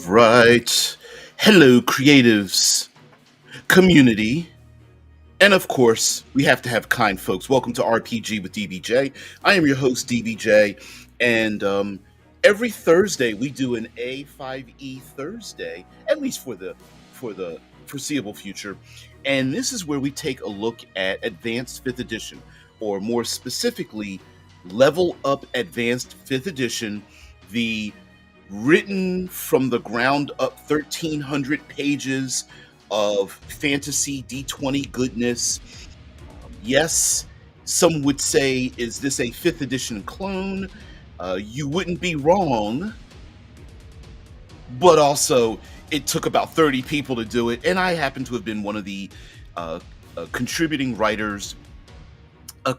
right. Hello, creatives, community, and of course, we have to have kind folks. Welcome to RPG with DBJ. I am your host, DBJ, and every Thursday we do an A5E Thursday, at least for the foreseeable future. And this is where we take a look at Advanced Fifth Edition, or more specifically, Level Up Advanced Fifth Edition, the written from the ground up 1,300 pages of fantasy D20 goodness. Yes, some would say, is this a 5th edition clone? You wouldn't be wrong, but also it took about 30 people to do it, and I happen to have been one of the uh, contributing writers,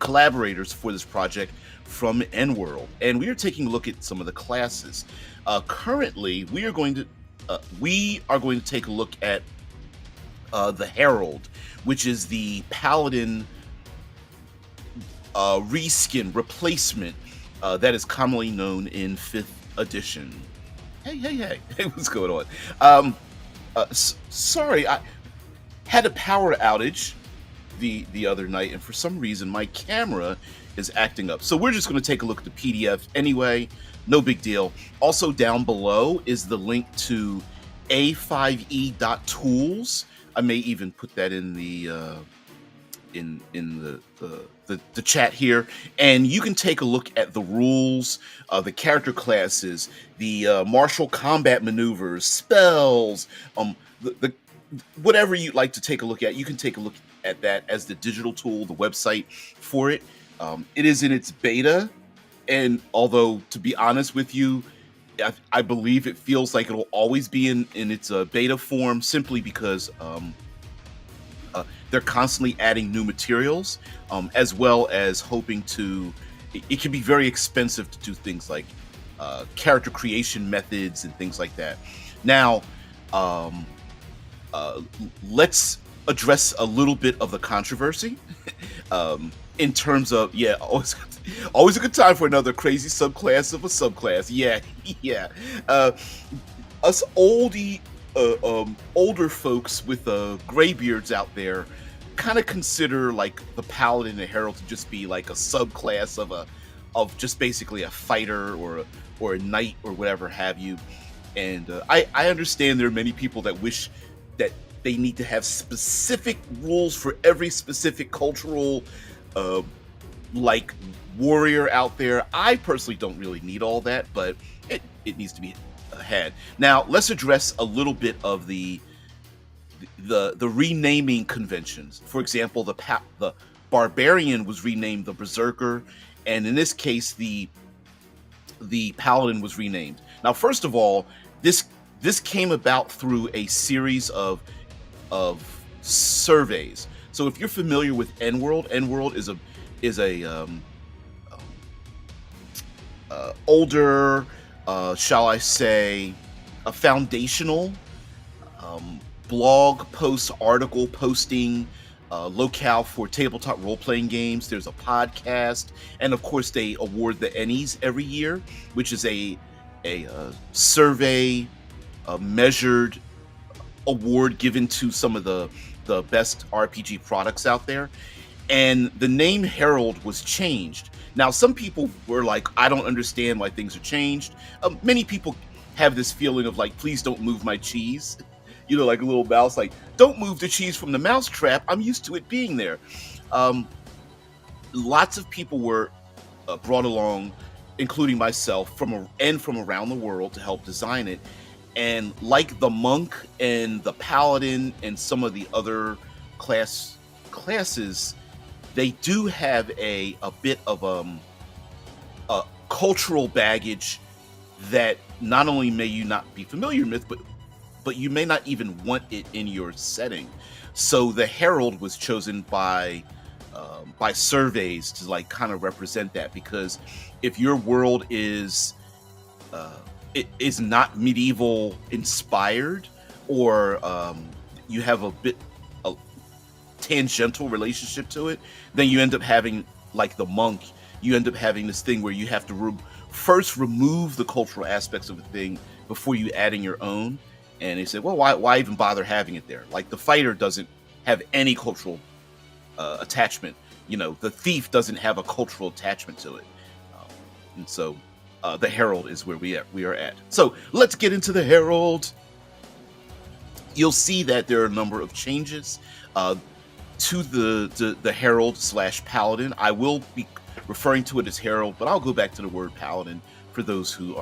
collaborators for this project from N-World, and we are taking a look at some of the classes. Currently, we are going to take a look at the Herald, which is the Paladin reskin replacement that is commonly known in 5th edition. Hey, what's going on? Sorry, I had a power outage the other night, and for some reason my camera is acting up. So we're just going to take a look at the PDF anyway. No big deal. Also down below is the link to A5E.tools. I may even put that in the the chat here, and you can take a look at the rules, the character classes, the martial combat maneuvers, spells, the whatever you'd like to take a look at. You can take a look at that as the digital tool, the website for it. It is in its beta, and although, to be honest with you, I believe it feels like it'll always be in its beta form, simply because they're constantly adding new materials, as well as hoping to. It can be very expensive to do things like character creation methods and things like that. Now, let's address a little bit of the controversy. In terms of, always a good time for another crazy subclass of a subclass. Yeah. Us older folks with graybeards out there kind of consider like the Paladin and Herald to just be like a subclass of just basically a fighter or a knight or whatever have you. And I understand there are many people that wish that they need to have specific rules for every specific cultural like warrior out there. I personally don't really need all that, but it needs to be had. Now let's address a little bit of the renaming conventions. For example, the barbarian was renamed the berserker, and in this case the paladin was renamed. Now, first of all, this came about through a series of surveys. So if you're familiar with N-World is a older, shall I say, a foundational blog post, article posting locale for tabletop role-playing games. There's a podcast, and of course they award the Ennies every year, which is a survey, a measured award given to some of the best RPG products out there. And the name Herald was changed. Now, some people were like, I don't understand why things are changed. Many people have this feeling of like, please don't move my cheese. Like a little mouse, like, don't move the cheese from the mouse trap. I'm used to it being there. Lots of people were brought along, including myself, from around the world to help design it. And like the monk and the paladin and some of the other classes, they do have a bit of a cultural baggage that not only may you not be familiar with, but you may not even want it in your setting. So the Herald was chosen by surveys to like kind of represent that, because if your world is it is not medieval inspired, or you have a tangential relationship to it, then you end up having, like the monk, you end up having this thing where you have to first remove the cultural aspects of a thing before you add in your own. And they said, well, why even bother having it there? Like the fighter doesn't have any cultural attachment. The thief doesn't have a cultural attachment to it. And so the Herald is where we are at. So let's get into the Herald. You'll see that there are a number of changes to the Herald / Paladin. I will be referring to it as Herald, but I'll go back to the word Paladin for those who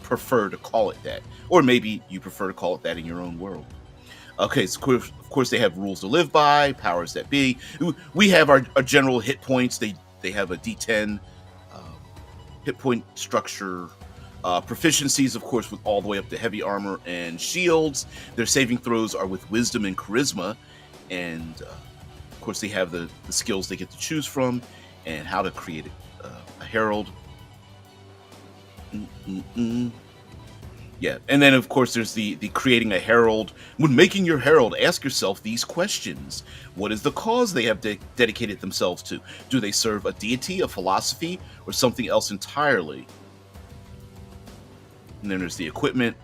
prefer to call it that, or maybe you prefer to call it that in your own world. Okay, so of course they have rules to live by, powers that be. We have our general hit points. They have a D10 hit point structure. Proficiencies, of course, with all the way up to heavy armor and shields. Their saving throws are with wisdom and charisma, and of course they have the skills they get to choose from and how to create a herald. Yeah, and then of course there's the creating a herald. When making your herald, ask yourself these questions. What is the cause they have dedicated themselves to? Do they serve a deity, a philosophy, or something else entirely? And then there's the equipment.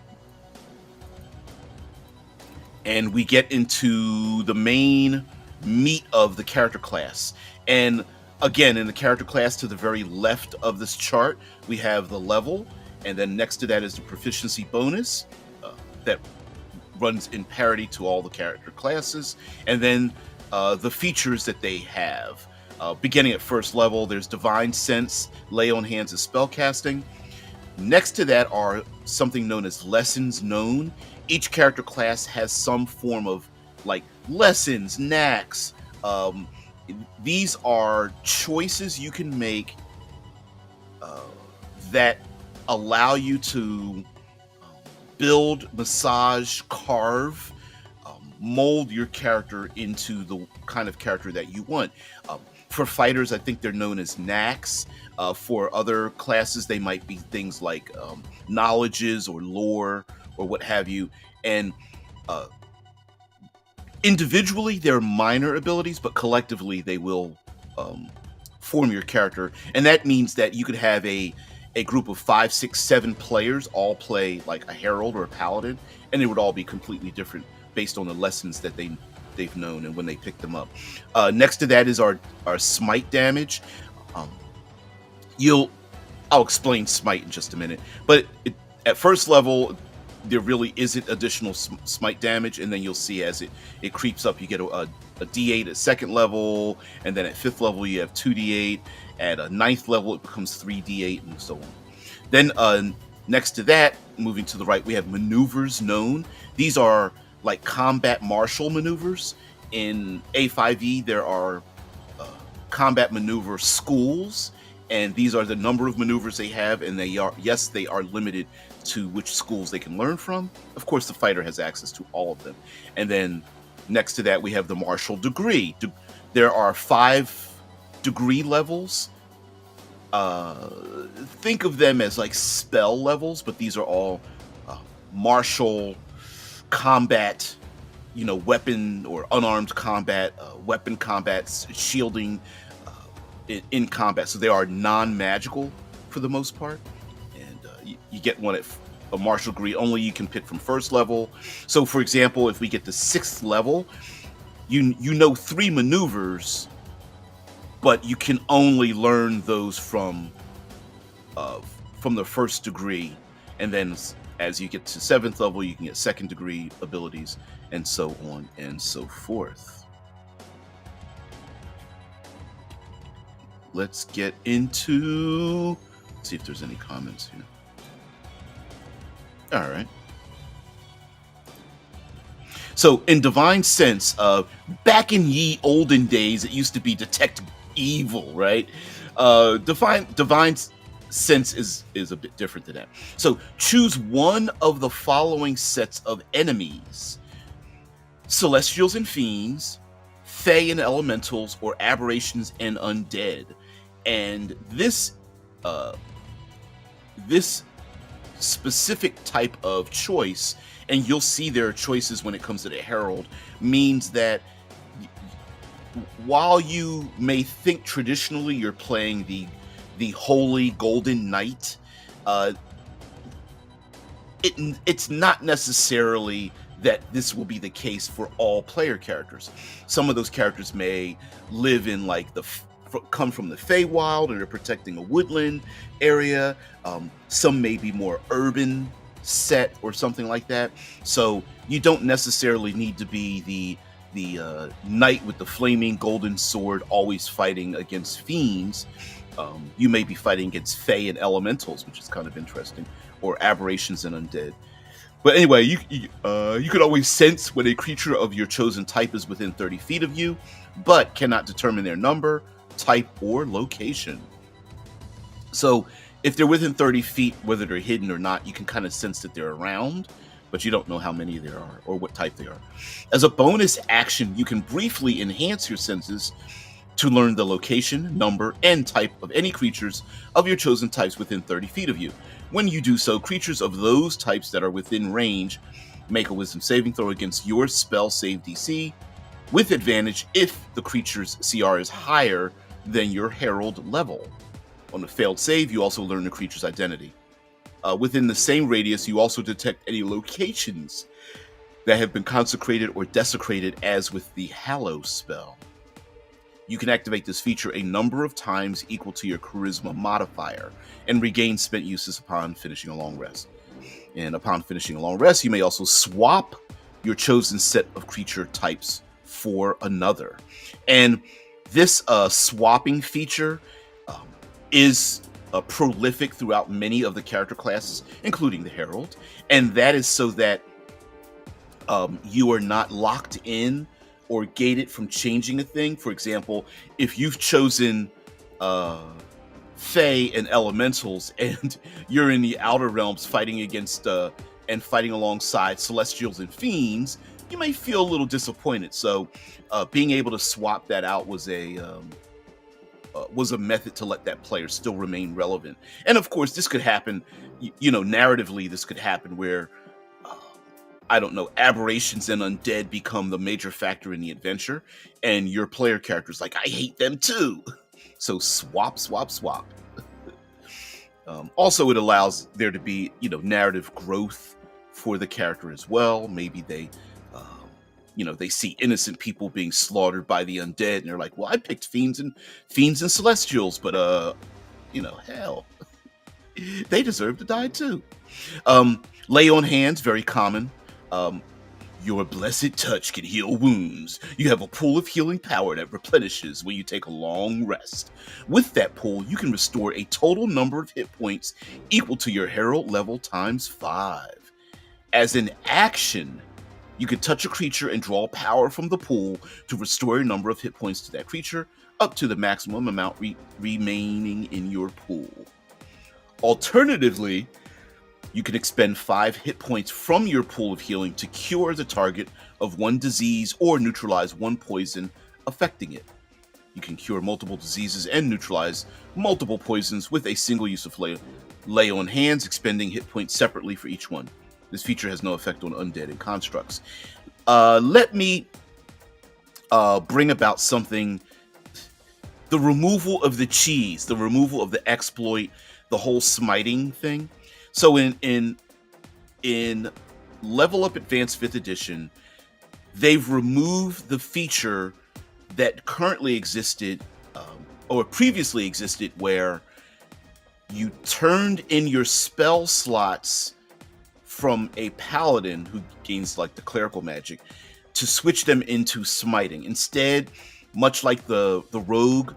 And we get into the main meat of the character class. And again, in the character class to the very left of this chart, we have the level. And then next to that is the proficiency bonus that runs in parity to all the character classes. And then the features that they have. Beginning at first level, there's Divine Sense, Lay on Hands and Spellcasting. Next to that are something known as lessons known. Each character class has some form of like lessons, knacks. These are choices you can make that allow you to build, massage, carve, mold your character into the kind of character that you want. For fighters, I think they're known as knacks. For other classes, they might be things like knowledges or lore or what have you. And individually, they're minor abilities, but collectively, they will form your character. And that means that you could have a group of 5, 6, 7 players all play like a herald or a paladin, and it would all be completely different based on the lessons that they've known and when they pick them up. Next to that is our smite damage. I'll explain smite in just a minute, but at first level there really isn't additional smite damage, and then you'll see as it creeps up, you get a D8 at second level, and then at 5th level you have 2D8. At a 9th level it becomes 3D8, and so on. Then next to that, moving to the right, we have maneuvers known. These are like combat martial maneuvers. In A5E there are combat maneuver schools, and these are the number of maneuvers they have, and they are limited to which schools they can learn from. Of course, the fighter has access to all of them. And then next to that, we have the martial degree. There are 5 degree levels. Think of them as like spell levels, but these are all martial combat, weapon or unarmed combat, weapon combats, shielding in combat. So they are non-magical for the most part. You get one at a martial degree only you can pick from first level. So for example, if we get to 6th level, you know 3 maneuvers, but you can only learn those from the first degree. And then as you get to 7th level, you can get 2nd degree abilities, and so on and so forth. Let's get into, let's see if there's any comments here. All right. So in Divine Sense, back in ye olden days, it used to be detect evil, right? Divine Sense is a bit different than that. So choose one of the following sets of enemies: celestials and fiends, fae and elementals, or aberrations and undead. And this specific type of choice, and you'll see there are choices when it comes to the Herald, means that while you may think traditionally you're playing the holy golden knight, it's not necessarily that this will be the case for all player characters. Some of those characters may live in like come from the Feywild, or they're protecting a woodland area. Some may be more urban set or something like that. So you don't necessarily need to be the knight with the flaming golden sword always fighting against fiends. You may be fighting against Fey and elementals, which is kind of interesting, or aberrations and undead. But anyway, you can always sense when a creature of your chosen type is within 30 feet of you, but cannot determine their number, type, or location. So if they're within 30 feet, whether they're hidden or not, you can kind of sense that they're around, but you don't know how many there are or what type they are. As a bonus action, you can briefly enhance your senses to learn the location, number, and type of any creatures of your chosen types within 30 feet of you. When you do so, creatures of those types that are within range make a wisdom saving throw against your spell save DC, with advantage if the creature's CR is higher than your Herald level. On a failed save, you also learn the creature's identity. Within the same radius, you also detect any locations that have been consecrated or desecrated, as with the Hallow spell. You can activate this feature a number of times equal to your charisma modifier and regain spent uses upon finishing a long rest. And upon finishing a long rest, you may also swap your chosen set of creature types for another. And this swapping feature is prolific throughout many of the character classes, including the Herald. And that is so that you are not locked in or gated from changing a thing. For example, if you've chosen Fey and Elementals, and you're in the Outer Realms fighting against and fighting alongside Celestials and Fiends, you may feel a little disappointed. So being able to swap that out was a method to let that player still remain relevant. And of course, this could happen, narratively, this could happen where I don't know, aberrations and undead become the major factor in the adventure, and your player character's like, I hate them too. So swap. Also, it allows there to be, narrative growth for the character as well. Maybe they, they see innocent people being slaughtered by the undead, and they're like, well, I picked fiends and celestials, but hell, they deserve to die too. Lay on hands, very common. Your blessed touch can heal wounds. You have a pool of healing power that replenishes when you take a long rest. With that pool, you can restore a total number of hit points equal to your Herald level times 5. As an action, you can touch a creature and draw power from the pool to restore a number of hit points to that creature, up to the maximum amount remaining in your pool. Alternatively, you can expend 5 hit points from your pool of healing to cure the target of one disease or neutralize one poison affecting it. You can cure multiple diseases and neutralize multiple poisons with a single use of lay on hands, expending hit points separately for each one. This feature has no effect on undead and constructs. Let me bring about something. The removal of the cheese, the removal of the exploit, the whole smiting thing. So in Level Up Advanced 5th Edition, they've removed the feature that currently existed, or previously existed, where you turned in your spell slots from a Paladin who gains like the clerical magic to switch them into smiting. Instead, much like the rogue,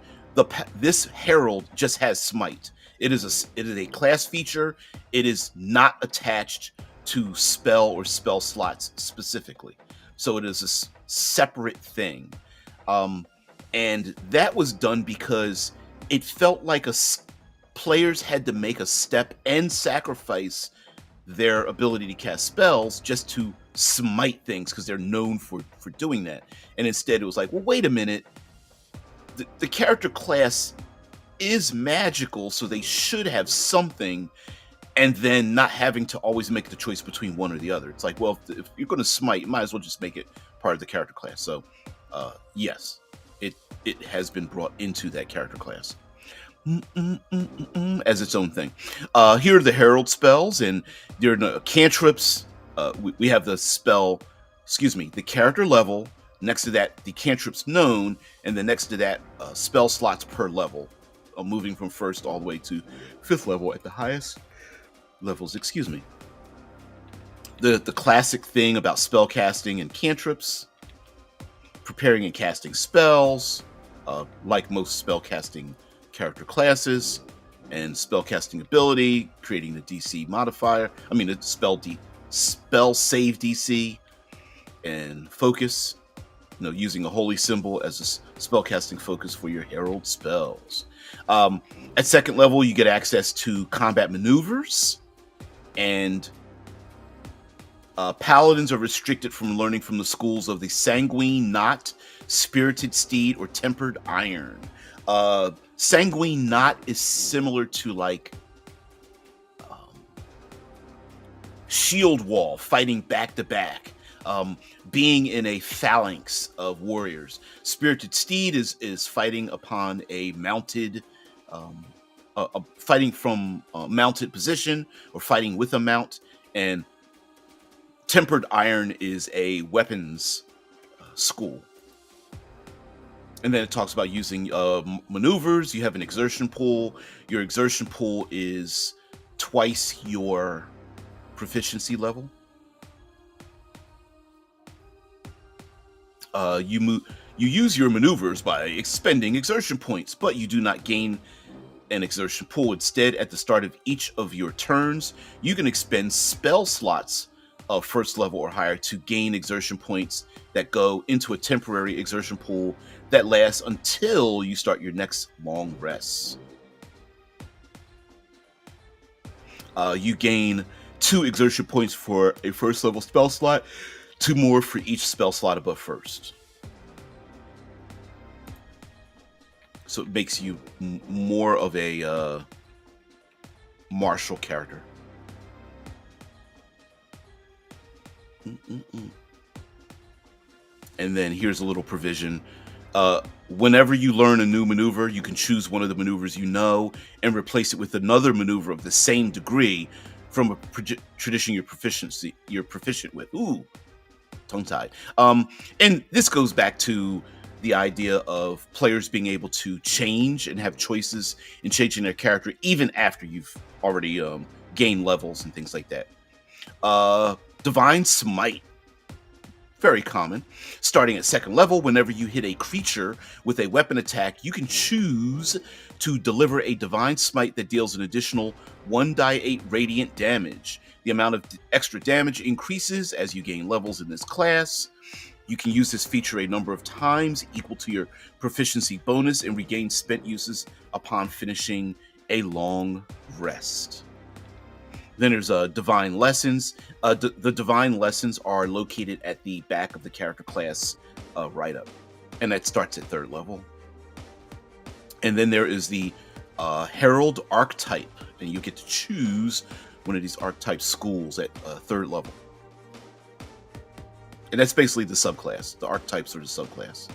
this Herald just has smite. It is a class feature. It is not attached to spell or spell slots specifically. So it is a separate thing. And that was done because it felt like players had to make a step and sacrifice their ability to cast spells just to smite things, because they're known for doing that. And instead it was like, well, wait a minute. The character class is magical, so they should have something, and then not having to always make the choice between one or the other. It's like, well, if you're going to smite, you might as well just make it part of the character class. So yes, it has been brought into that character class. as its own thing. Here are the Herald spells, and there are the cantrips. We have the spell, the character level. Next to that, the cantrips known, and then next to that, spell slots per level, moving from first all the way to fifth level at the highest levels. The classic thing about spell casting and cantrips: preparing and casting spells, like most spell casting character classes, and spellcasting ability, creating the DC modifier. The spell save DC, and focus. Using a holy symbol as a spellcasting focus for your Herald spells. At second level, you get access to combat maneuvers, and paladins are restricted from learning from the schools of the Sanguine Knot, Spirited Steed, or Tempered Iron. Sanguine Knot is similar to Shield Wall, fighting back to back, being in a phalanx of warriors. Spirited Steed is fighting upon a mounted, fighting from a mounted position or fighting with a mount, and Tempered Iron is a weapons school. And then it talks about using maneuvers. You have an exertion pool. Your exertion pool is twice your proficiency level. You use your maneuvers by expending exertion points, but you do not gain an exertion pool. Instead, at the start of each of your turns, you can expend spell slots of first level or higher to gain exertion points that go into a temporary exertion pool that lasts until you start your next long rest. You gain 2 exertion points for a first level spell slot, 2 more for each spell slot above first. So it makes you more of a martial character. And then here's a little provision. Whenever you learn a new maneuver, you can choose one of the maneuvers you know and replace it with another maneuver of the same degree from a tradition you're proficient with. Ooh, tongue-tied. And this goes back to the idea of players being able to change and have choices in changing their character even after you've already gained levels and things like that. Divine Smite. Very common. Starting at second level, whenever you hit a creature with a weapon attack, you can choose to deliver a Divine Smite that deals an additional 1d8 radiant damage. The amount of extra damage increases as you gain levels in this class. You can use this feature a number of times, equal to your proficiency bonus, and regain spent uses upon finishing a long rest. Then there's Divine Lessons. The Divine Lessons are located at the back of the character class write-up, and that starts at third level. And then there is the Herald Archetype, and you get to choose one of these archetype schools at third level. And that's basically the subclass. The archetypes are the subclass.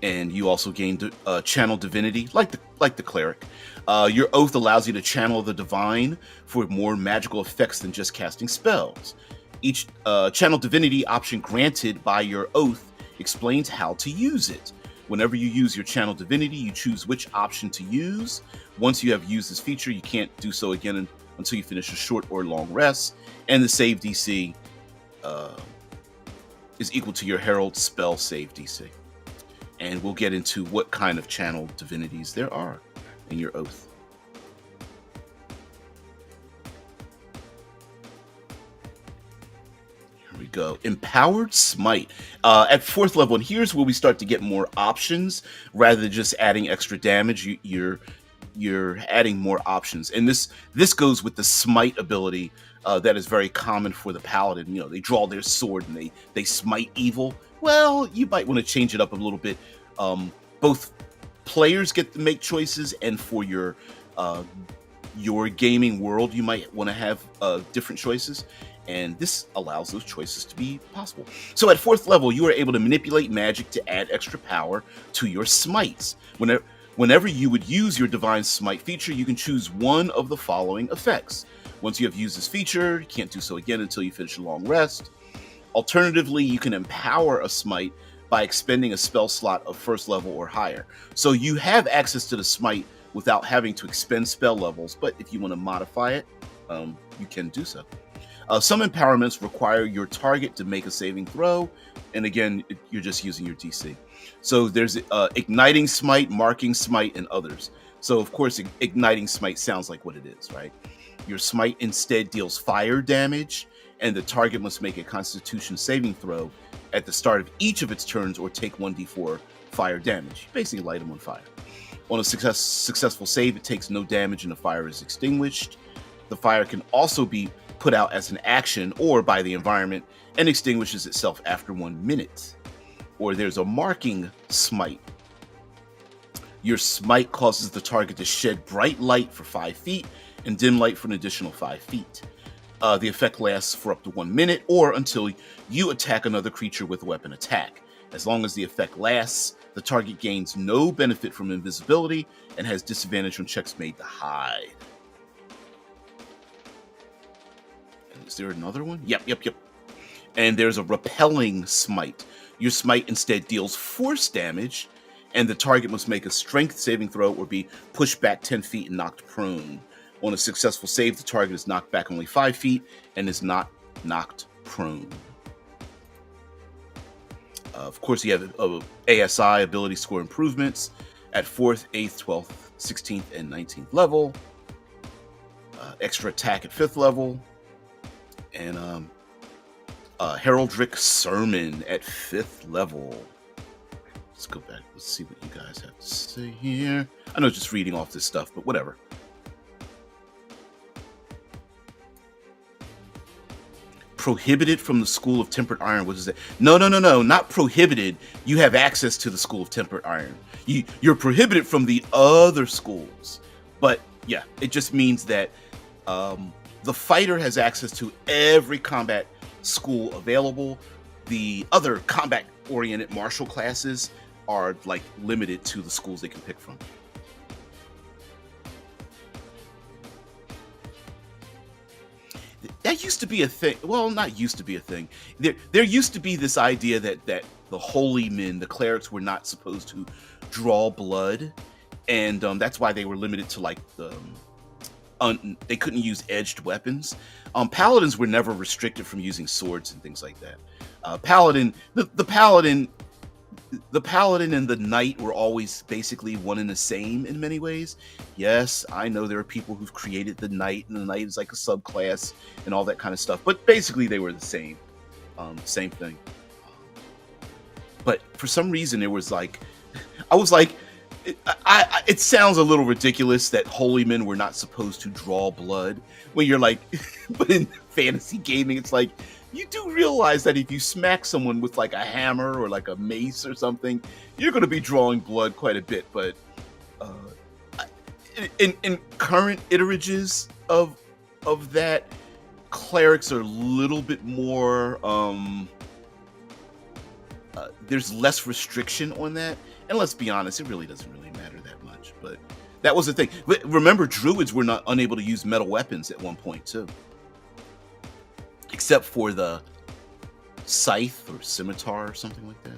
And you also gain channel divinity, like the cleric. Your oath allows you to channel the divine for more magical effects than just casting spells. Each channel divinity option granted by your oath explains how to use it. Whenever you use your channel divinity, you choose which option to use. Once you have used this feature, you can't do so again until you finish a short or long rest. And the save DC is equal to your Herald spell save DC. And we'll get into what kind of channel divinities there are in your oath. Here we go. Empowered Smite. At fourth level, and here's where we start to get more options rather than just adding extra damage. You're adding more options, and this goes with the Smite ability that is very common for the Paladin. They draw their sword and they smite evil. Well, you might want to change it up a little bit. Both players get to make choices, and for your gaming world, you might want to have different choices, and this allows those choices to be possible. So at fourth level, you are able to manipulate magic to add extra power to your smites. Whenever you would use your Divine Smite feature, you can choose one of the following effects. Once you have used this feature, you can't do so again until you finish a long rest. Alternatively, you can empower a smite by expending a spell slot of first level or higher. So you have access to the smite without having to expend spell levels, but if you want to modify it, you can do so. Some empowerments require your target to make a saving throw, and again, you're just using your DC. So there's Igniting Smite, Marking Smite, and others. So of course, Igniting Smite sounds like what it is, right? Your smite instead deals fire damage, and the target must make a Constitution saving throw at the start of each of its turns or take 1d4 fire damage. You basically light them on fire. On a successful save, it takes no damage and the fire is extinguished. The fire can also be put out as an action or by the environment and extinguishes itself after 1 minute. Or there's a Marking Smite. Your smite causes the target to shed bright light for 5 feet and dim light for an additional 5 feet. The effect lasts for up to 1 minute or until you attack another creature with weapon attack. As long as the effect lasts, the target gains no benefit from invisibility and has disadvantage on checks made to hide. Is there another one? Yep. And there's a Repelling Smite. Your smite instead deals force damage, and the target must make a strength saving throw or be pushed back 10 feet and knocked prone. On a successful save, the target is knocked back only 5 feet and is not knocked prone. Of course, you have ASI, ability score improvements, at 4th, 8th, 12th, 16th, and 19th level. Extra attack at 5th level. And Heraldric Sermon at 5th level. Let's go back. Let's see what you guys have to say here. I know just reading off this stuff, but whatever. Prohibited from the School of Tempered Iron. What is that? No, not prohibited. You have access to the School of Tempered Iron. You're prohibited from the other schools. But yeah, it just means that the fighter has access to every combat school available. The other combat-oriented martial classes are like limited to the schools they can pick from. That used to be a thing. Well, not used to be a thing. There used to be this idea that the holy men, the clerics, were not supposed to draw blood, and that's why they were limited to like they couldn't use edged weapons. Paladins were never restricted from using swords and things like that. The paladin and the knight were always basically one and the same in many ways. Yes, I know there are people who've created the knight, and the knight is like a subclass and all that kind of stuff. But basically, they were the same thing. But for some reason, it was like, I was like, it sounds a little ridiculous that holy men were not supposed to draw blood when you're like, but in fantasy gaming, it's like, you do realize that if you smack someone with like a hammer or like a mace or something, you're going to be drawing blood quite a bit. But in current iterages of that, clerics are a little bit more, there's less restriction on that. And let's be honest, it really doesn't really matter that much. But that was the thing. But remember, druids were not unable to use metal weapons at one point too. Except for the scythe or scimitar or something like that.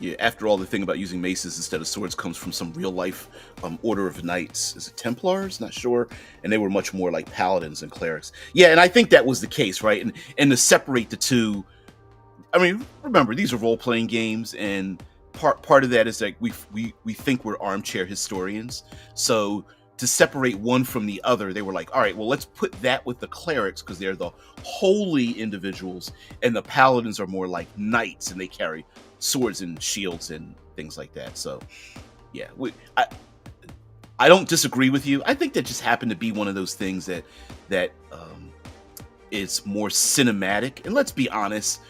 Yeah, after all, the thing about using maces instead of swords comes from some real-life order of knights. Is it Templars? Not sure. And they were much more like paladins and clerics. Yeah, and I think that was the case, right? And to separate the two, I mean, remember, these are role-playing games, and part of that is like we think we're armchair historians. So to separate one from the other, they were like, all right, well, let's put that with the clerics because they're the holy individuals, and the paladins are more like knights, and they carry swords and shields and things like that. So yeah, I don't disagree with you. I think that just happened to be one of those things that is more cinematic. And let's be honest,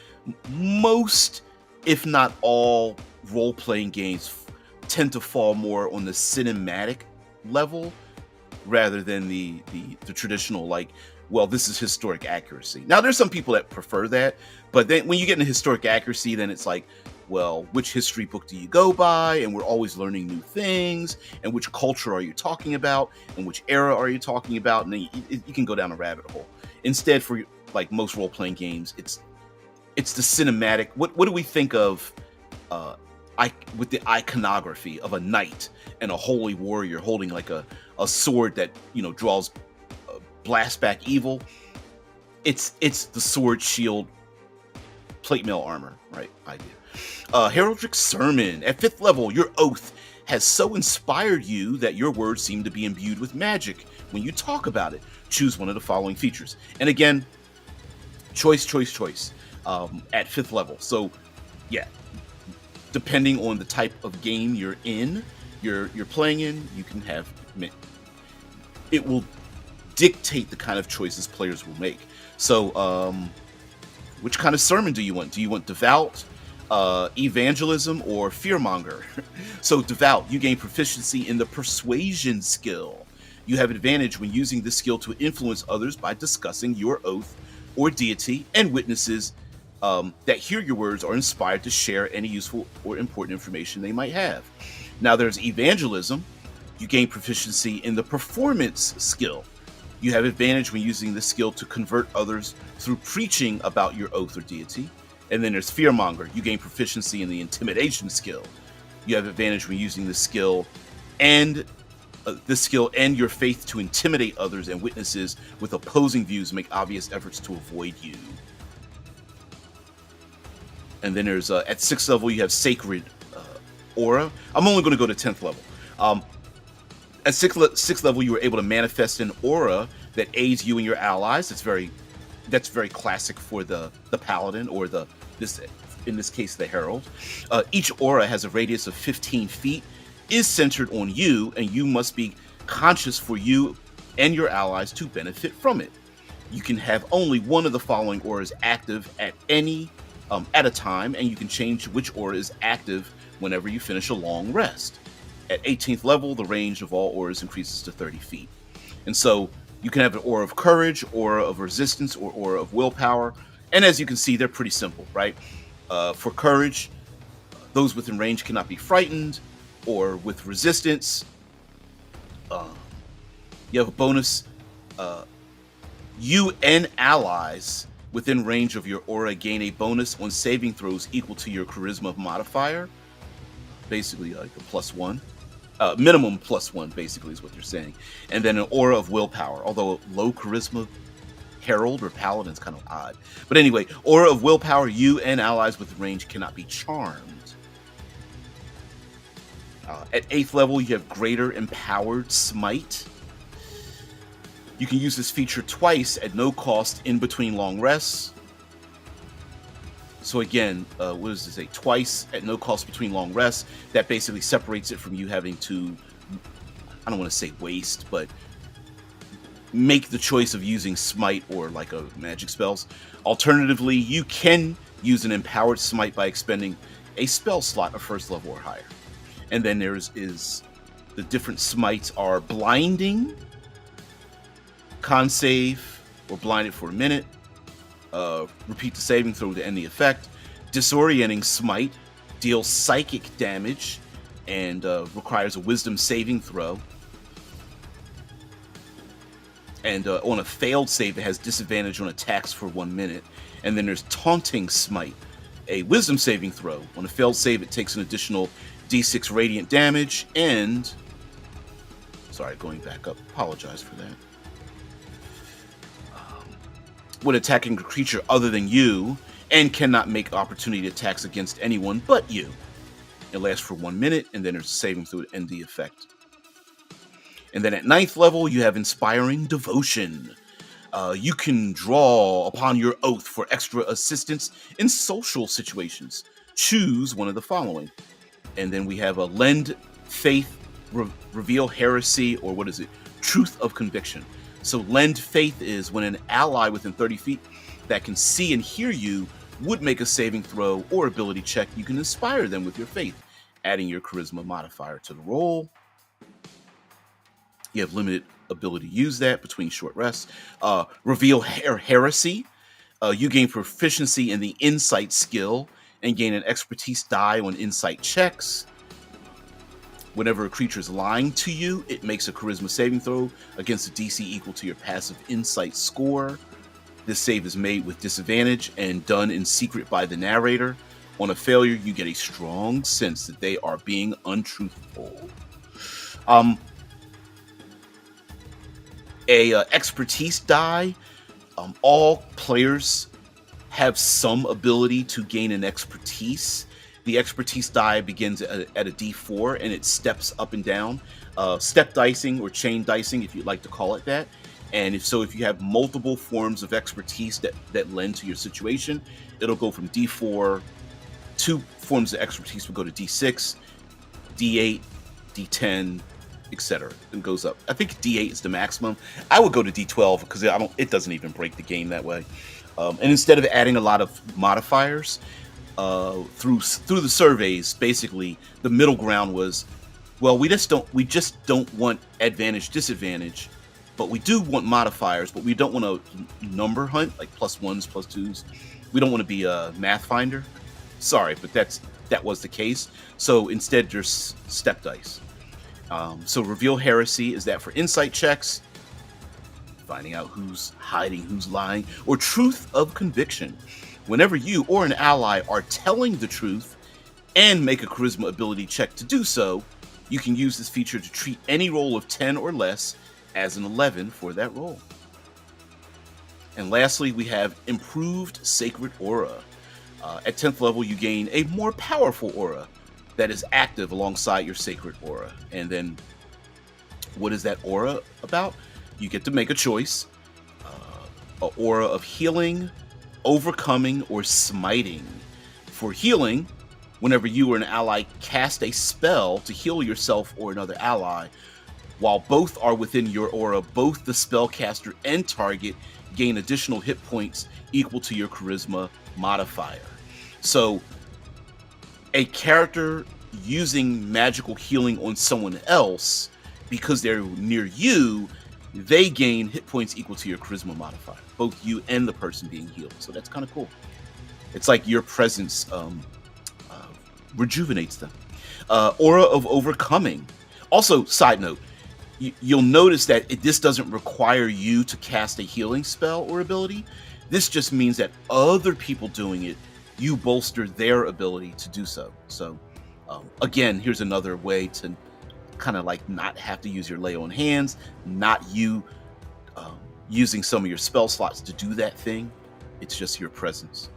most, if not all, role-playing games tend to fall more on the cinematic level rather than the traditional, like, well, this is historic accuracy. Now, there's some people that prefer that, but then when you get into historic accuracy, then it's like well, which history book do you go by? And we're always learning new things. And which culture are you talking about? And which era are you talking about? And then you can go down a rabbit hole. Instead, for like most role-playing games, it's the cinematic. What do we think of with the iconography of a knight and a holy warrior holding like a sword that draws blast back evil? It's the sword, shield, plate mail armor, right? Idea. Heraldric Sermon. At 5th level, your oath has so inspired you that your words seem to be imbued with magic when you talk about it. Choose one of the following features. And again, choice. At 5th level. So, yeah, depending on the type of game you're playing in, you can have it will dictate the kind of choices players will make. So, which kind of sermon do you want? Do you want devout, evangelism, or fearmonger? So devout, you gain proficiency in the persuasion skill. You have advantage when using this skill to influence others by discussing your oath or deity, and witnesses that hear your words are inspired to share any useful or important information they might have. Now there's evangelism. You gain proficiency in the performance skill. You have advantage when using this skill to convert others through preaching about your oath or deity. And then there's fearmonger. You gain proficiency in the intimidation skill. You have advantage when using this skill and your faith to intimidate others and witnesses with opposing views, make obvious efforts to avoid you. And then there's at 6th level you have sacred aura. I'm only going to go to 10th level. At 6th level, you are able to manifest an aura that aids you and your allies. That's very classic for the Paladin, or in this case the Herald. Each aura has a radius of 15 feet, is centered on you, and you must be conscious for you and your allies to benefit from it. You can have only one of the following auras active at a time, and you can change which aura is active whenever you finish a long rest. At 18th level, the range of all auras increases to 30 feet. And so you can have an aura of courage, aura of resistance, or aura of willpower. And as you can see, they're pretty simple, right? For courage, those within range cannot be frightened. Or with resistance, you have a bonus. You and allies within range of your aura gain a bonus on saving throws equal to your charisma modifier. Basically like a +1. Minimum +1, basically, is what they're saying. And then an aura of willpower, although low charisma Herald or Paladin is kind of odd. But anyway, aura of willpower, you and allies with range cannot be charmed. At 8th level, you have Greater Empowered Smite. You can use this feature twice at no cost in between long rests. So again, what does it say? Twice at no cost between long rests. That basically separates it from you having to, I don't want to say waste, but make the choice of using Smite or like a magic spells. Alternatively, you can use an Empowered Smite by expending a spell slot of 1st level or higher. And then the different smites are blinding, con save, or blinded for a minute. Repeat the saving throw to end the effect. Disorienting smite deals psychic damage and requires a wisdom saving throw. And on a failed save, it has disadvantage on attacks for 1 minute. And then there's taunting smite, a wisdom saving throw. On a failed save, it takes an additional D6 radiant damage, and sorry, going back up, apologize for that. When attacking a creature other than you, and cannot make opportunity attacks against anyone but you. It lasts for 1 minute, and then there's a saving throw to end the effect. And then at 9th level, you have Inspiring Devotion. You can draw upon your oath for extra assistance in social situations. Choose one of the following. And then we have a Lend Faith, Reveal Heresy, or what is it? Truth of Conviction. So Lend Faith is when an ally within 30 feet that can see and hear you would make a saving throw or ability check. You can inspire them with your faith, adding your charisma modifier to the roll. You have limited ability to use that between short rests. Reveal Heresy. You gain proficiency in the insight skill and gain an expertise die on insight checks. Whenever a creature is lying to you, it makes a charisma saving throw against a DC equal to your passive insight score. This save is made with disadvantage and done in secret by the narrator. On a failure, you get a strong sense that they are being untruthful. Expertise die. All players have some ability to gain an expertise. The expertise die begins at a D4 and it steps up and down. Step dicing or chain dicing, if you'd like to call it that. And if you have multiple forms of expertise that lend to your situation, it'll go from D4. 2 forms of expertise will go to D6, D8, D10, etc. and goes up. I think D8 is the maximum. I would go to D12 because it doesn't even break the game that way. And instead of adding a lot of modifiers through the surveys, basically the middle ground was, well, we just don't want advantage disadvantage, but we do want modifiers, but we don't want to number hunt like +1s, +2s. We don't want to be a math finder. Sorry, but that was the case. So instead, there's step dice. So reveal heresy is that for insight checks, finding out who's hiding, who's lying, or truth of conviction. Whenever you or an ally are telling the truth and make a charisma ability check to do so, you can use this feature to treat any roll of 10 or less as an 11 for that roll. And lastly, we have improved sacred aura. At 10th level, you gain a more powerful aura that is active alongside your sacred aura. And then, what is that aura about? You get to make a choice. An aura of healing, overcoming, or smiting. For healing, whenever you or an ally cast a spell to heal yourself or another ally, while both are within your aura, both the spellcaster and target gain additional hit points equal to your charisma modifier. So a character using magical healing on someone else, because they're near you, they gain hit points equal to your charisma modifier, both you and the person being healed. So that's kind of cool. It's like your presence rejuvenates them. Aura of overcoming. Also, side note, you'll notice that this doesn't require you to cast a healing spell or ability. This just means that other people doing it, you bolster their ability to do so. So again, here's another way to kind of like not have to use your lay on hands, not you using some of your spell slots to do that thing. It's just your presence.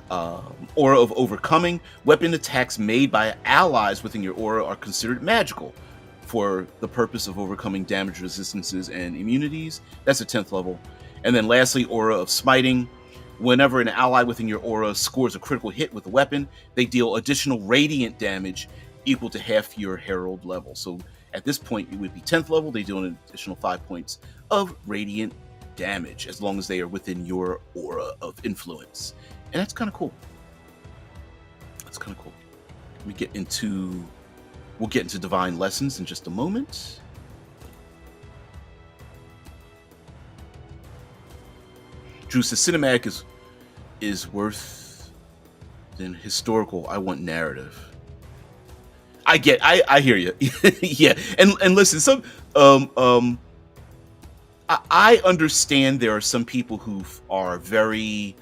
Aura of overcoming. Weapon attacks made by allies within your aura are considered magical for the purpose of overcoming damage resistances and immunities. That's a 10th level. And then lastly, aura of smiting. Whenever an ally within your aura scores a critical hit with a weapon, they deal additional radiant damage equal to half your Herald level. So at this point, it would be 10th level. They do an additional 5 points of radiant damage as long as they are within your aura of influence. And that's kind of cool. That's kind of cool. We'll get into divine lessons in just a moment. Drew says cinematic is worth than historical. I want narrative. I hear you. Yeah. And listen, I understand there are some people who are very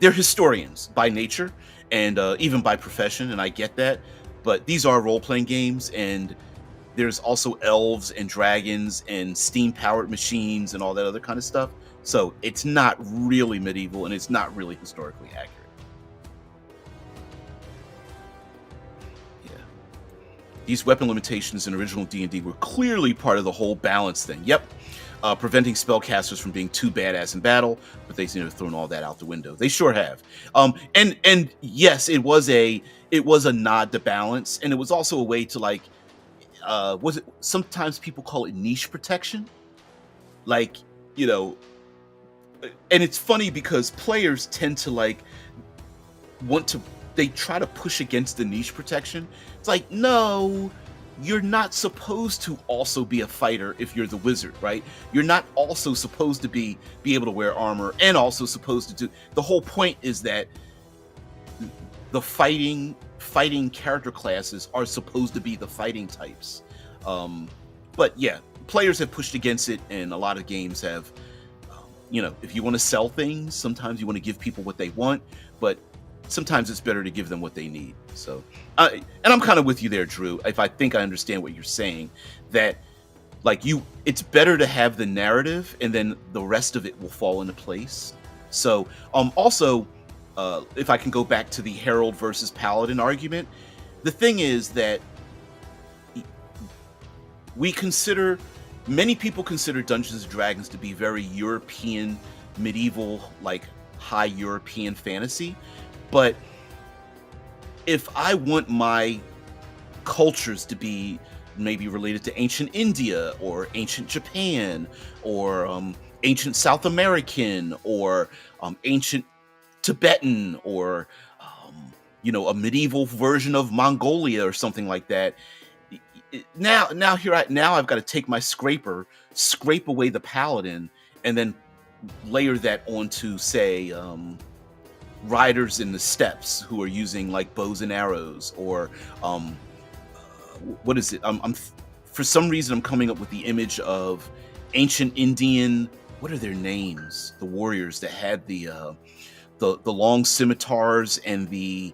they're historians by nature and even by profession, and I get that. But these are role-playing games, and there's also elves and dragons and steam-powered machines and all that other kind of stuff. So it's not really medieval, and it's not really historically accurate. Yeah. These weapon limitations in original D&D were clearly part of the whole balance thing. Yep. Preventing spellcasters from being too badass in battle, but they've thrown all that out the window. They sure have. And yes, it was a nod to balance, and it was also a way to like, was it sometimes people call it niche protection, like, you know. And it's funny because players tend to like they try to push against the niche protection. It's like, no. You're not supposed to also be a fighter if you're the wizard, right? You're not also supposed to be able to wear armor and also supposed to do. The whole point is that the fighting character classes are supposed to be the fighting types. But yeah, players have pushed against it, and a lot of games have. If you want to sell things, sometimes you want to give people what they want, but sometimes it's better to give them what they need. So, and I'm kind of with you there, Drew. If I think I understand what you're saying, that it's better to have the narrative, and then the rest of it will fall into place. So, also, if I can go back to the Herald versus Paladin argument, the thing is that many people consider Dungeons and Dragons to be very European, medieval, like high European fantasy. But if I want my cultures to be maybe related to ancient India or ancient Japan or ancient South American or ancient Tibetan or a medieval version of Mongolia or something like that, now I've got to take my scraper, scrape away the paladin, and then layer that onto, say, riders in the steppes who are using like bows and arrows, or what is it? For some reason I'm coming up with the image of ancient Indian. What are their names? The warriors that had the long scimitars and the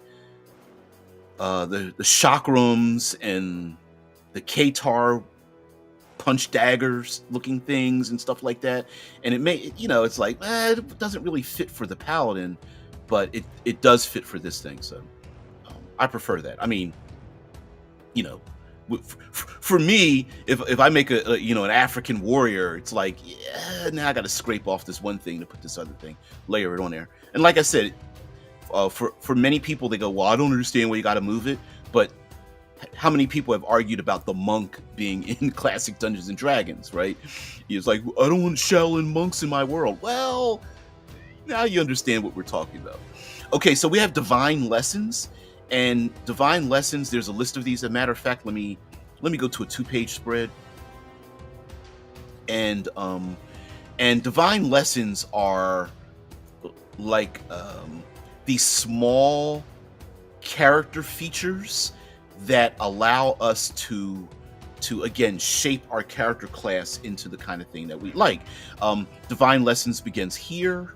chakrams and the Katar punch daggers looking things and stuff like that. And it's like, it doesn't really fit for the paladin, but it does fit for this thing. So I prefer that. I mean, for me, if I make an African warrior, it's like, now I got to scrape off this one thing to put this other thing, layer it on there. And like I said, for many people, they go, well, I don't understand why you got to move it. But how many people have argued about the monk being in classic Dungeons and Dragons, right? It's like, I don't want Shaolin monks in my world. Well, now you understand what we're talking about. Okay, so we have divine lessons, and divine lessons, there's a list of these. As a matter of fact, let me go to a 2-page spread. And divine lessons are like these small character features that allow us to again shape our character class into the kind of thing that we like. Divine lessons begins here.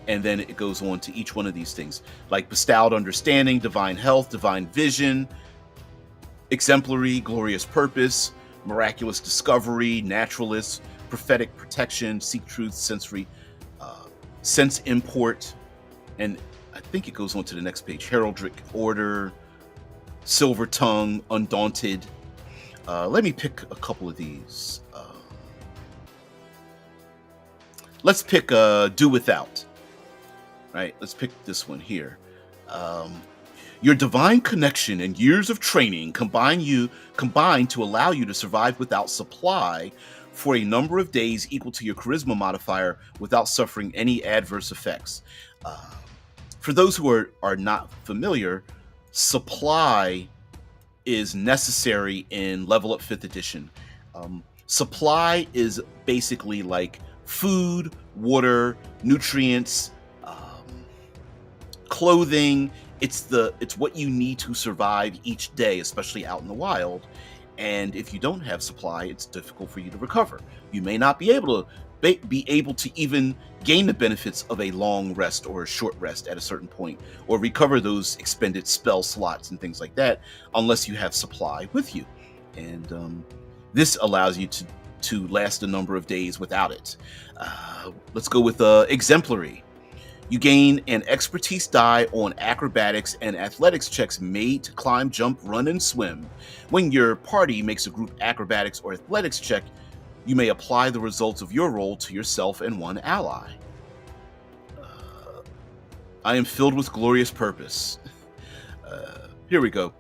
And then it goes on to each one of these things, like bestowed understanding, divine health, divine vision, exemplary, glorious purpose, miraculous discovery, naturalist, prophetic protection, seek truth, sensory, sense import, and I think it goes on to the next page, heraldic order, silver tongue, undaunted. Let me pick a couple of these. Let's pick do without. Right? Let's pick this one here. Your divine connection and years of training combine to allow you to survive without supply for a number of days equal to your charisma modifier without suffering any adverse effects. For those who are not familiar, supply is necessary in Level Up 5th edition. Supply is basically like food, water, nutrients, clothing. It's what you need to survive each day, especially out in the wild. And if you don't have supply, it's difficult for you to recover. You may not be able to even gain the benefits of a long rest or a short rest at a certain point, or recover those expended spell slots and things like that, unless you have supply with you. And this allows you to last a number of days without it. Let's go with exemplary. You gain an expertise die on acrobatics and athletics checks made to climb, jump, run, and swim. When your party makes a group acrobatics or athletics check, you may apply the results of your roll to yourself and one ally. I am filled with glorious purpose. Here we go.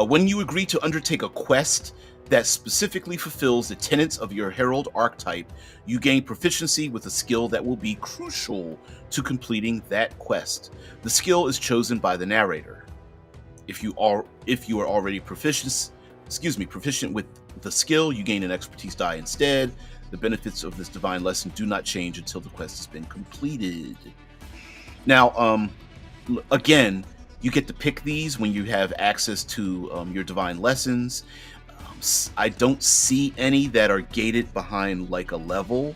When you agree to undertake a quest that specifically fulfills the tenets of your Herald archetype, you gain proficiency with a skill that will be crucial to completing that quest. The skill is chosen by the narrator. If you are already proficient with the skill, you gain an expertise die instead. The benefits of this divine lesson do not change until the quest has been completed. Now, Again, you get to pick these when you have access to your divine lessons. I don't see any that are gated behind like a level,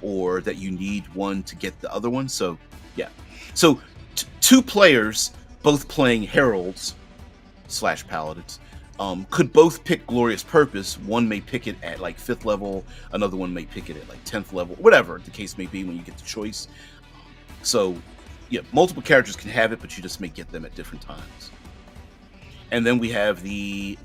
or that you need one to get the other one. So yeah, so two players both playing heralds slash paladins could both pick glorious purpose. One may pick it at like 5th level, another one may pick it at like 10th level, whatever the case may be when you get the choice. So yeah, multiple characters can have it, but you just may get them at different times. And then we have the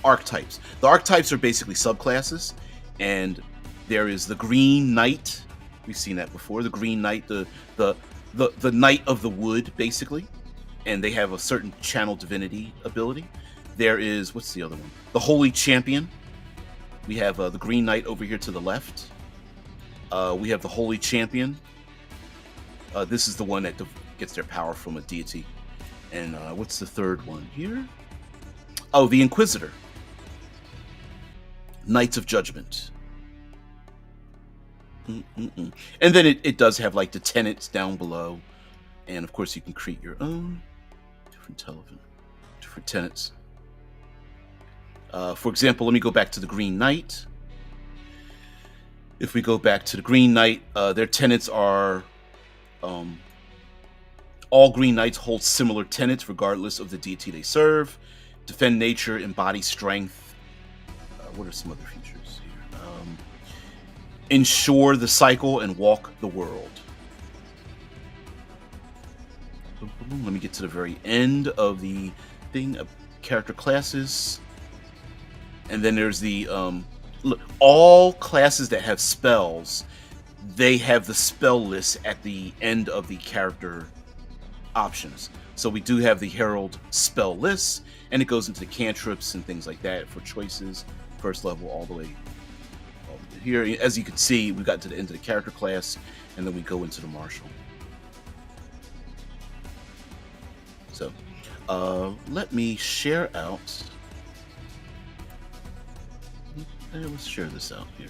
archetypes. The archetypes are basically subclasses, and there is the Green Knight. We've seen that before. The Green Knight, the Knight of the Wood, basically, and they have a certain channel divinity ability. There is, what's the other one? The Holy Champion. We have the Green Knight over here to the left. We have the Holy Champion. This is the one that gets their power from a deity. And what's the third one here? Oh, the Inquisitor. Knights of Judgment. And then it does have like the tenets down below. And of course you can create your own different tenets. For example, let me go back to the Green Knight. If we go back to the Green Knight, their tenets are... all Green Knights hold similar tenets regardless of the deity they serve. Defend nature, embody strength. What are some other features here? Ensure the cycle and walk the world. Let me get to the very end of the thing of character classes. And then there's the look, all classes that have spells, they have the spell list at the end of the character options. So we do have the Herald spell list, and it goes into the cantrips and things like that for choices, first level all the way here. As you can see, we got to the end of the character class, and then we go into the martial. So let me share out. Let's share this out here.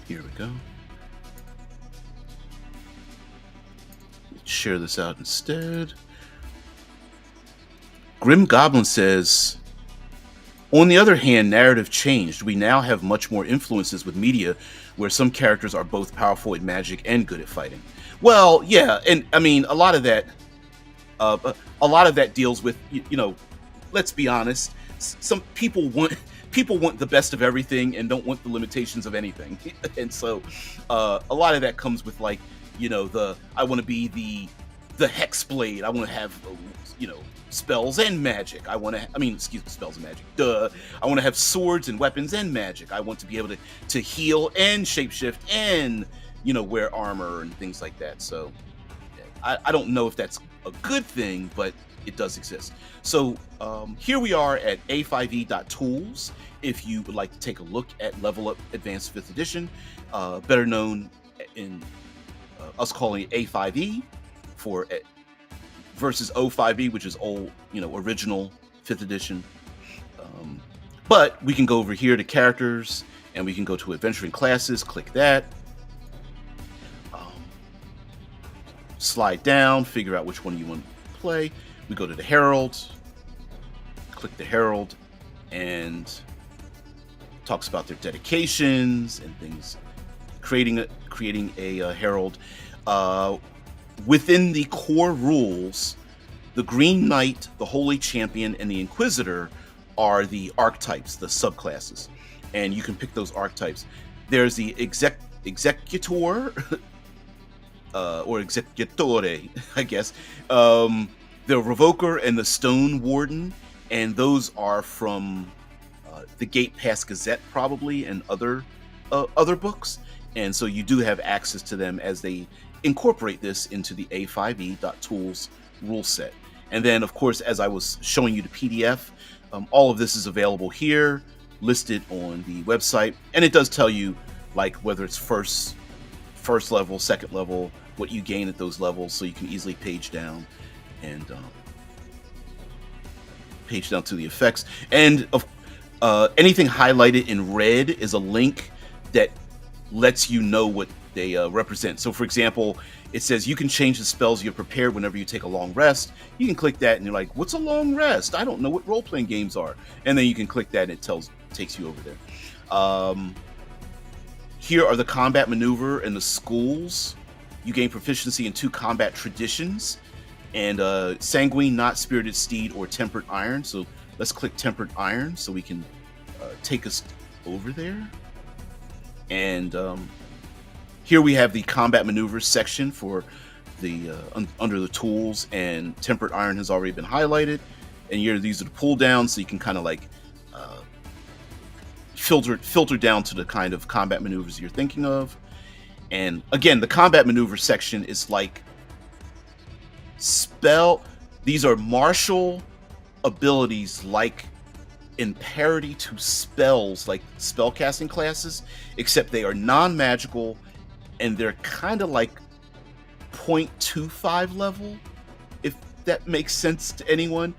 Here we go. Let's share this out instead. Grim Goblin says, on the other hand, narrative changed. We now have much more influences with media where some characters are both powerful at magic and good at fighting. Well, yeah, and I mean, a lot of that deals with, you know, let's be honest, some people want the best of everything and don't want the limitations of anything. And so a lot of that comes with, like, you know, I want to be the Hexblade. I want to have, you know, spells and magic. Spells and magic. I want to have swords and weapons and magic. I want to be able to heal and shapeshift and, you know, wear armor and things like that. So I don't know if that's a good thing, but it does exist. So here we are at A5E.tools. If you would like to take a look at Level Up Advanced 5th Edition, better known in us calling it A5E for versus O5E, which is old, you know, original 5th edition. But we can go over here to characters, and we can go to adventuring classes. Click that. Slide down, figure out which one you want to play. We go to the Herald. Click the Herald, and talks about their dedications and things. Creating a Herald. Within the core rules, the Green Knight, the Holy Champion, and the Inquisitor are the archetypes, the subclasses. And you can pick those archetypes. There's the Executor, or Executore, I guess. The Revoker and the Stone Warden, and those are from the Gate Pass Gazette, probably, and other books. And so you do have access to them as they incorporate this into the A5E.tools rule set. And then, of course, as I was showing you the PDF, all of this is available here, listed on the website. And it does tell you, like, whether it's first level, second level, what you gain at those levels, so you can easily page down and page down to the effects. And Anything highlighted in red is a link that lets you know what they represent. So, for example, it says you can change the spells you're prepared whenever you take a long rest. You can click that, and you're like, "What's a long rest? I don't know what role-playing games are." And then you can click that, and it takes you over there. Here are the combat maneuver and the schools. You gain proficiency in 2 combat traditions, and sanguine, not spirited steed, or tempered iron. So let's click tempered iron so we can take us over there. And here we have the combat maneuvers section for the under the tools, and tempered iron has already been highlighted. And here, these are the pull downs, so you can kind of like filter down to the kind of combat maneuvers you're thinking of. And again, the combat maneuver section is like these are martial abilities, like in parity to spells like spellcasting classes, except they are non-magical, and they're kind of like 0.25 level, if that makes sense to anyone.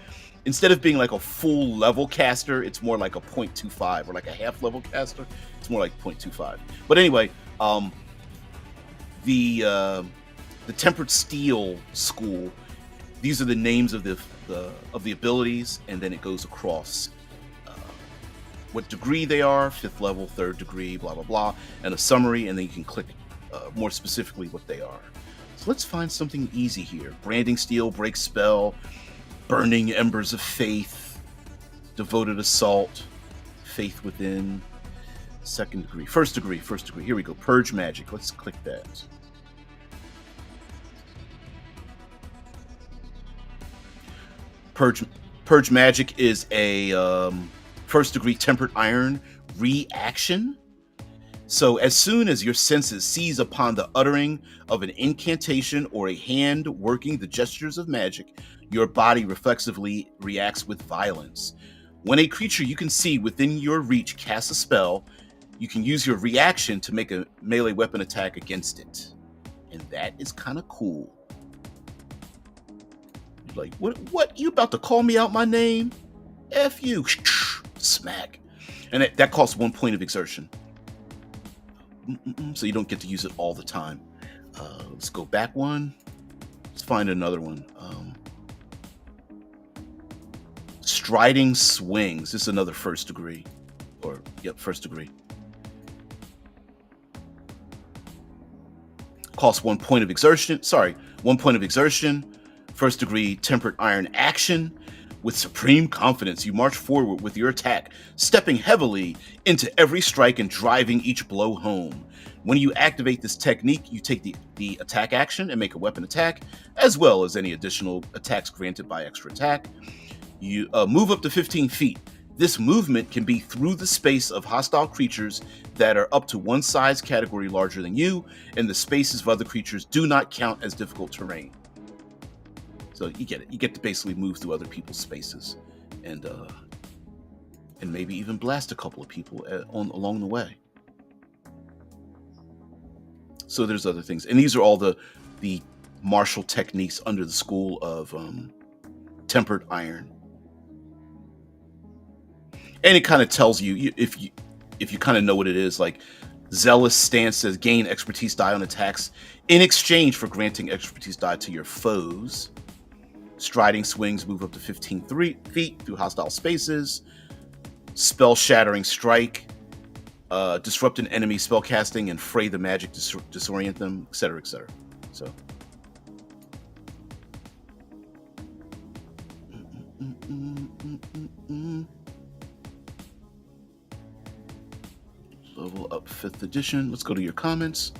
Instead of being like a full level caster, it's more like a 0.25, or like a half level caster. It's more like 0.25. But anyway, the tempered steel school, these are the names of the abilities, and then it goes across what degree they are: 5th level, 3rd degree, blah blah blah, and a summary, and then you can click more specifically what they are. So let's find something easy here. Branding steel, break spell, burning embers of faith, devoted assault, faith within, 2nd degree, 1st degree. Here we go. Purge magic. Let's click that. Purge magic is a 1st degree tempered iron reaction. So as soon as your senses seize upon the uttering of an incantation or a hand working the gestures of magic, your body reflexively reacts with violence. When a creature you can see within your reach casts a spell, you can use your reaction to make a melee weapon attack against it. And that is kind of cool. Like, what? You about to call me out my name? F you. Smack. And that costs 1 point of exertion. So you don't get to use it all the time. Let's go back one. Let's find another one. Striding swings. This is another 1st degree. Yep, 1st degree. Costs 1 point of exertion. 1 point of exertion. 1st degree tempered iron action. With supreme confidence, you march forward with your attack, stepping heavily into every strike and driving each blow home. When you activate this technique, you take the attack action and make a weapon attack, as well as any additional attacks granted by extra attack. You move up to 15 feet. This movement can be through the space of hostile creatures that are up to one size category larger than you, and the spaces of other creatures do not count as difficult terrain. So you get it. You get to basically move through other people's spaces, and maybe even blast a couple of people along the way. So there's other things, and these are all the martial techniques under the school of tempered iron. And it kind of tells you if you kind of know what it is. Like, zealous stance says gain expertise die on attacks in exchange for granting expertise die to your foes. Striding swings move up to 15 feet through hostile spaces. Spell shattering strike, disrupt an enemy spell casting and fray the magic, disorient them, etc., etc. So. Level up 5th edition. Let's go to your comments.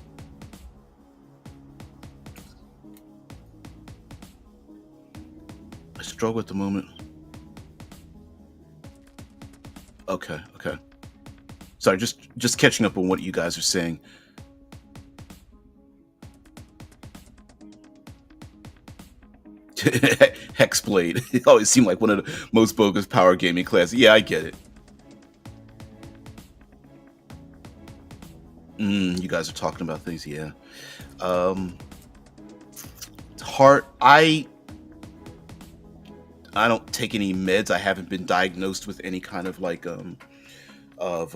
I struggle at the moment. Okay. Sorry, just catching up on what you guys are saying. Hexblade. It always seemed like one of the most bogus power gaming classes. Yeah, I get it. You guys are talking about things, yeah. It's hard. I don't take any meds. I haven't been diagnosed with any kind of like of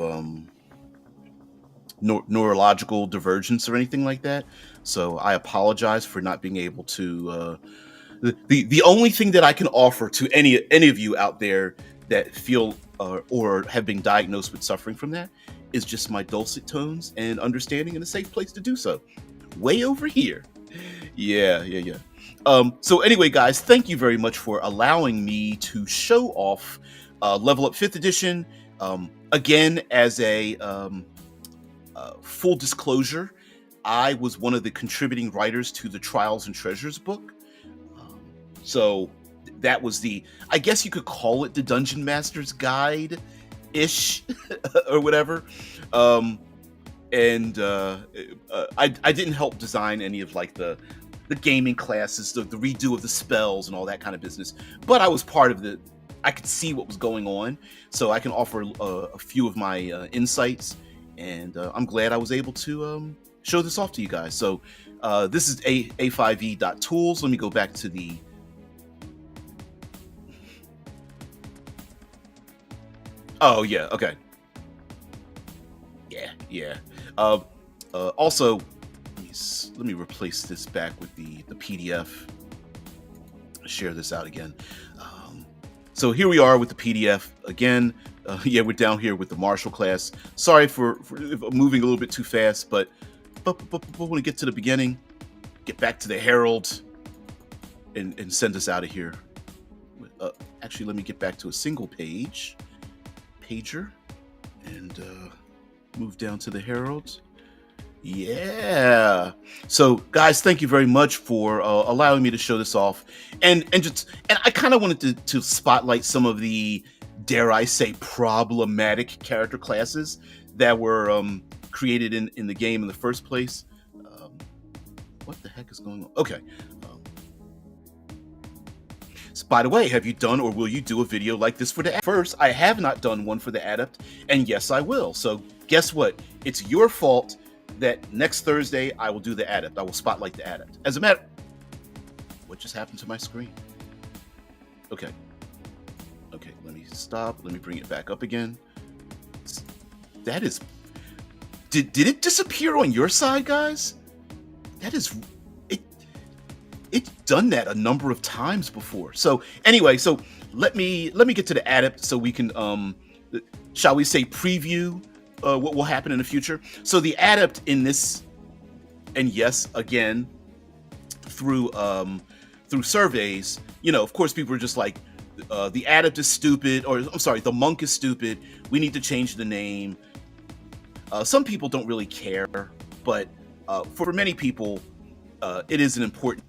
neurological divergence or anything like that. So I apologize for not being able to. The only thing that I can offer to any of you out there that feel or have been diagnosed with suffering from that is just my dulcet tones and understanding and a safe place to do so. Way over here. Yeah. So anyway, guys, thank you very much for allowing me to show off Level Up 5th Edition. Again, as a full disclosure, I was one of the contributing writers to the Trials and Treasures book. So that was I guess you could call it the Dungeon Master's Guide-ish, or whatever. And I didn't help design any of like the gaming classes, the redo of the spells and all that kind of business. But I was part of I could see what was going on, so I can offer a few of my insights. And I'm glad I was able to show this off to you guys. So this is A5E.tools. Let me go back to the... Oh, yeah, okay. Yeah. Also, let me replace this back with the PDF. Share this out again. So here we are with the PDF again. Yeah, we're down here with the Marshall class. Sorry for moving a little bit too fast, but when we get to the beginning, get back to the Herald, and send us out of here. Actually, let me get back to a single pager, and move down to the Herald. Yeah. So, guys, thank you very much for allowing me to show this off, and I kind of wanted to spotlight some of the, dare I say, problematic character classes that were created in the game in the first place. What the heck is going on? Okay. So, by the way, have you done or will you do a video like this for the Adept? First, I have not done one for the Adept, and yes, I will. So, guess what? It's your fault that next Thursday I will do the Adept. I will spotlight the Adept. As a matter, what just happened to my screen? Okay, let me stop. Let me bring it back up again. That is... Did it disappear on your side, guys? That is... It's done that a number of times before. So anyway, so let me get to the Adept so we can, shall we say, preview what will happen in the future. So the Adept in this, and yes, again, through surveys, of course, people are just like, the Adept is stupid, or I'm sorry, the Monk is stupid. We need to change the name. Some people don't really care, but for many people, it is an important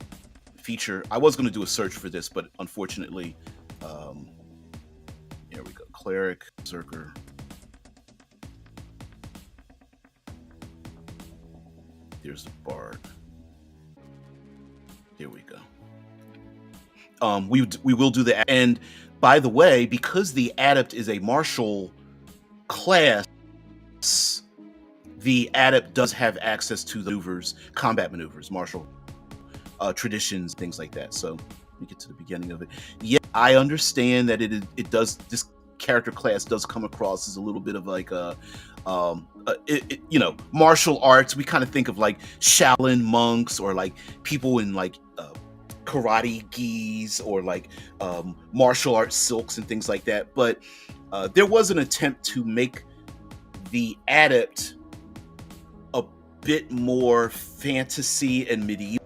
feature. I was going to do a search for this, but unfortunately, here we go. Cleric, Berserker. There's the Bard. There we go. We will do that. And by the way, because the Adept is a martial class, the Adept does have access to the maneuvers, combat maneuvers, martial traditions, things like that. So let me get to the beginning of it. Yeah, I understand that it does, this character class does come across as a little bit of like martial arts. We kind of think of like Shaolin monks, or like people in like karate gis, or like martial arts silks and things like that. But there was an attempt to make the Adept a bit more fantasy and medieval.